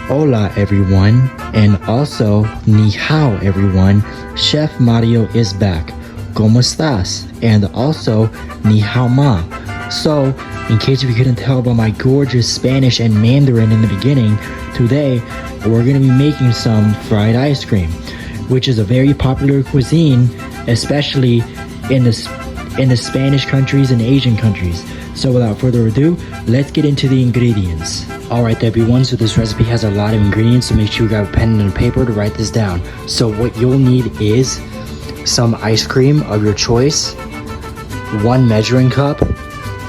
Hola everyone, and also ni hao everyone. Chef Mario is back. ¿Cómo estás? And also ni hao ma. So, in case you couldn't tell by my gorgeous Spanish and Mandarin in the beginning, today we're going to be making some fried ice cream, which is a very popular cuisine, especially in the Spanish countries and Asian countries. So without further ado, let's get into the ingredients. Alright everyone, so this recipe has a lot of ingredients, so make sure you grab a pen and a paper to write this down. So what you'll need is some ice cream of your choice, 1 measuring cup,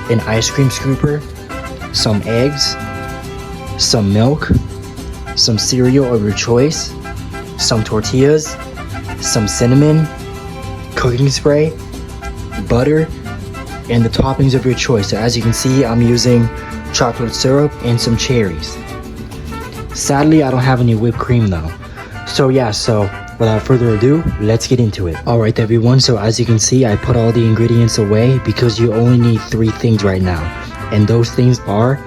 an ice cream scooper, some eggs, some milk, some cereal of your choice, some tortillas, some cinnamon, cooking spray, butter, and the toppings of your choice. So as you can see, I'm using chocolate syrup and some cherries. Sadly, I don't have any whipped cream though. So without further ado, let's get into it. Alright everyone, so as you can see, I put all the ingredients away because you only need 3 things right now. And those things are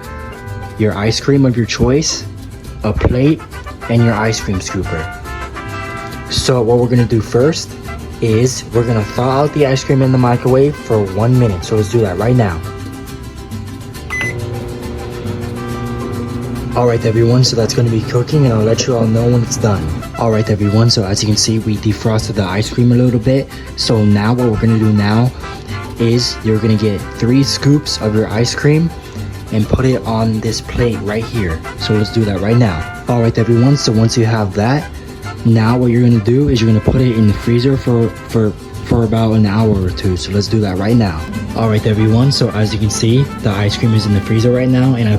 your ice cream of your choice, a plate, and your ice cream scooper. So what we're gonna do first is we're gonna thaw out the ice cream in the microwave for 1 minute. So let's do that right now. Alright everyone, so that's gonna be cooking and I'll let you all know when it's done. Alright everyone, so as you can see, we defrosted the ice cream a little bit. So now what we're gonna do now is you're gonna get 3 scoops of your ice cream and put it on this plate right here. So let's do that right now. Alright everyone, so once you have that, now what you're gonna do is you're gonna put it in the freezer for about an hour or 2. So let's do that right now. Alright everyone, so as you can see, the ice cream is in the freezer right now, and I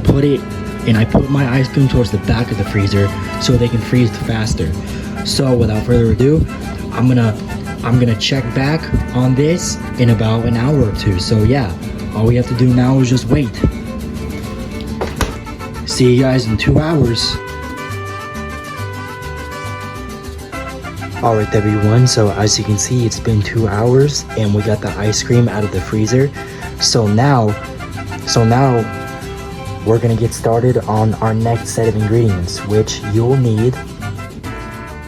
put my ice cream towards the back of the freezer so they can freeze faster. So without further ado, I'm gonna check back on this in about an hour or 2. So yeah, all we have to do now is just wait. See you guys in 2 hours. Alright everyone, so as you can see, it's been 2 hours and we got the ice cream out of the freezer. So now we're gonna get started on our next set of ingredients, which you'll need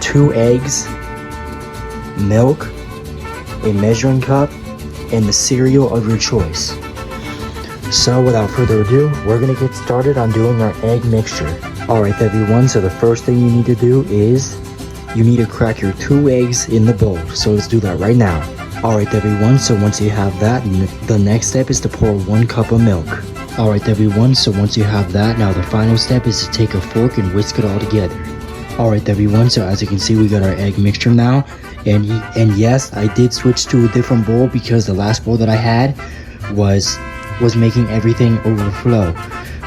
2 eggs, milk, a measuring cup, and the cereal of your choice. So without further ado, we're gonna get started on doing our egg mixture. Alright everyone, so the first thing you need to do is you need to crack your 2 eggs in the bowl. So let's do that right now. Alright everyone, so once you have that, the next step is to pour 1 cup of milk. Alright everyone, so once you have that, now the final step is to take a fork and whisk it all together. Alright everyone, so as you can see, we got our egg mixture now. And yes, I did switch to a different bowl because the last bowl that I had was making everything overflow.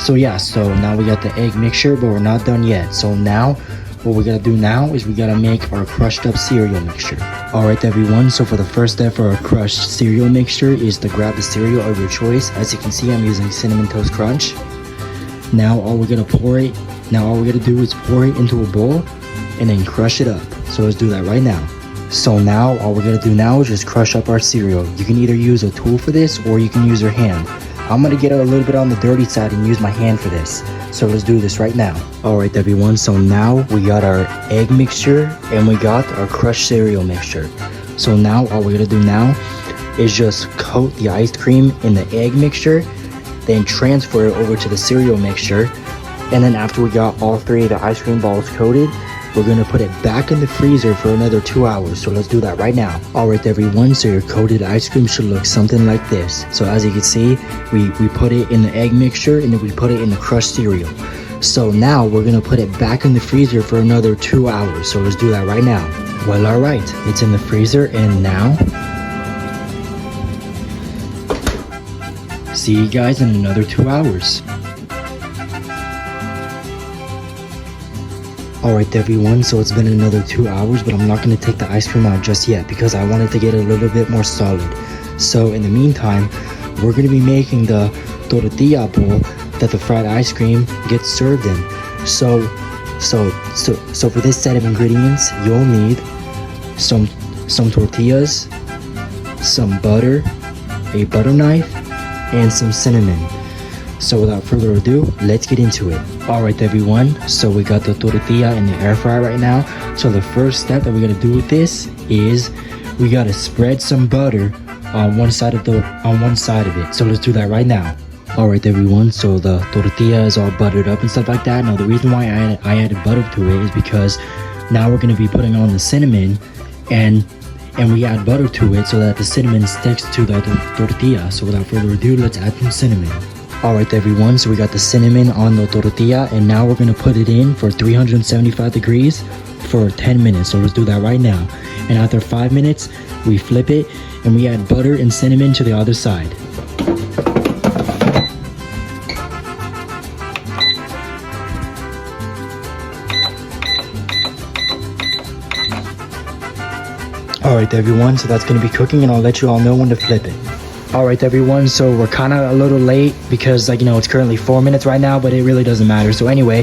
So yeah, so now we got the egg mixture, but we're not done yet. So now what we gotta do now is we gotta make our crushed up cereal mixture. Alright everyone, so for the first step for our crushed cereal mixture is to grab the cereal of your choice. As you can see, I'm using Cinnamon Toast Crunch. Now all we're gonna do is pour it into a bowl and then crush it up. So let's do that right now. So now all we're gonna do now is just crush up our cereal. You can either use a tool for this or you can use your hand. I'm gonna get a little bit on the dirty side and use my hand for this. So let's do this right now. Alright everyone, so now we got our egg mixture and we got our crushed cereal mixture. So now all we're gonna do now is just coat the ice cream in the egg mixture, then transfer it over to the cereal mixture. And then after we got all 3 of the ice cream balls coated, we're gonna put it back in the freezer for another 2 hours. So let's do that right now. Alright everyone, so your coated ice cream should look something like this. So as you can see, we put it in the egg mixture and then we put it in the crushed cereal. So now we're gonna put it back in the freezer for another 2 hours. So let's do that right now. Well, alright, it's in the freezer and now see you guys in another 2 hours. Alright everyone, so it's been another 2 hours, but I'm not going to take the ice cream out just yet because I want it to get a little bit more solid. So in the meantime, we're going to be making the tortilla bowl that the fried ice cream gets served in. So for this set of ingredients, you'll need some tortillas, some butter, a butter knife, and some cinnamon. So without further ado, let's get into it. Alright everyone, so we got the tortilla in the air fryer right now. So the first step that we're gonna do with this is we gotta spread some butter on one side of it. So let's do that right now. Alright everyone, so the tortilla is all buttered up and stuff like that. Now the reason why I added butter to it is because now we're gonna be putting on the cinnamon and we add butter to it so that the cinnamon sticks to the tortilla. So without further ado, let's add some cinnamon. Alright everyone, so we got the cinnamon on the tortilla and now we're gonna put it in for 375 degrees for 10 minutes. So let's do that right now. And after 5 minutes, we flip it and we add butter and cinnamon to the other side. Alright everyone, so that's going to be cooking and I'll let you all know when to flip it. Alright everyone, so we're kind of a little late because it's currently 4 minutes right now, but it really doesn't matter. So anyway,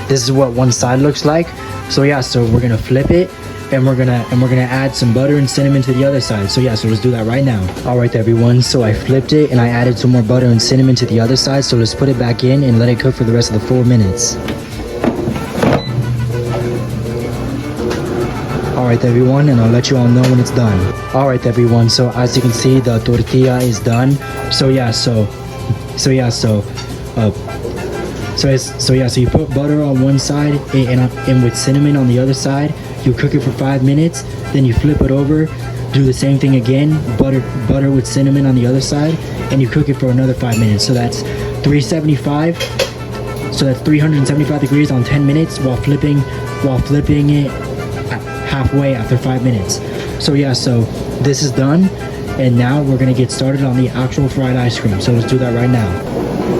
this is what one side looks like. So yeah, so we're going to flip it and we're gonna add some butter and cinnamon to the other side. So yeah, so let's do that right now. Alright everyone, so I flipped it and I added some more butter and cinnamon to the other side. So let's put it back in and let it cook for the rest of the 4 minutes. Alright everyone, and I'll let you all know when it's done. Alright everyone, so as you can see, the tortilla is done. So you put butter on one side and with cinnamon on the other side. You cook it for 5 minutes, then you flip it over, do the same thing again, butter with cinnamon on the other side, and you cook it for another 5 minutes. So that's 375. So that's 375 degrees on 10 minutes while flipping it halfway after 5 minutes. So yeah, so this is done and now we're gonna get started on the actual fried ice cream. So let's do that right now.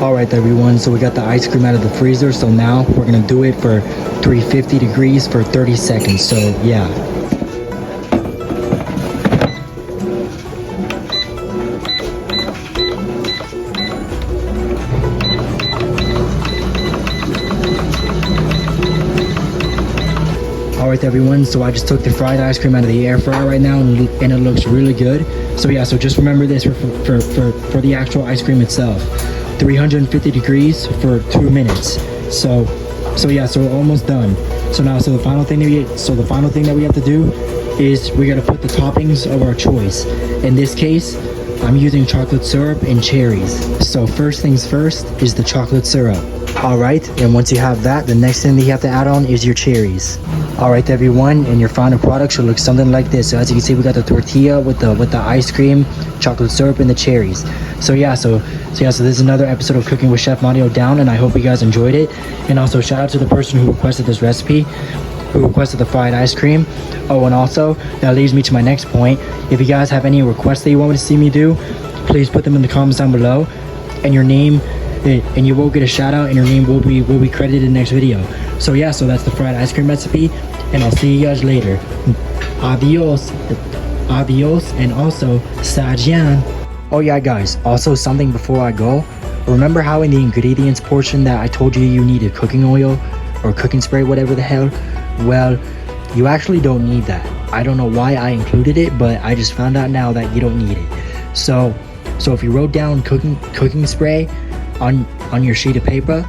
Alright everyone, so we got the ice cream out of the freezer. So now we're gonna do it for 350 degrees for 30 seconds. So yeah. Alright everyone, so I just took the fried ice cream out of the air fryer right now and it looks really good. So yeah, so just remember this for the actual ice cream itself. 350 degrees for 2 minutes. So yeah, so we're almost done. So the final thing that we have to do is we gotta put the toppings of our choice. In this case, I'm using chocolate syrup and cherries. So first things first is the chocolate syrup. Alright, and once you have that, the next thing that you have to add on is your cherries. Alright everyone, and your final product should look something like this. So as you can see, we got the tortilla with the ice cream, chocolate syrup, and the cherries. So this is another episode of Cooking with Chef Mario Down, and I hope you guys enjoyed it. And also shout out to the person who requested this recipe, who requested the fried ice cream. Oh, and also that leads me to my next point. If you guys have any requests that you want me to see me do, please put them in the comments down below, and your name, and you will get a shout out, and your name will be credited in the next video. So yeah, so that's the fried ice cream recipe, and I'll see you guys later. Adios, and also Zhà. Oh yeah guys, also something before I go. Remember how in the ingredients portion that I told you needed cooking oil or cooking spray, whatever the hell? Well, you actually don't need that. I don't know why I included it, but I just found out now that you don't need it. So if you wrote down cooking spray on your sheet of paper,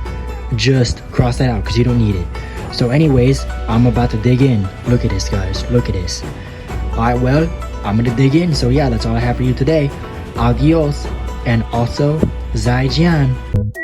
just cross that out because you don't need it. So anyways, I'm about to dig in. Look at this guys, look at this. Alright, well, I'm gonna dig in. So yeah, that's all I have for you today. Adios, and also Zhà bīngqílín.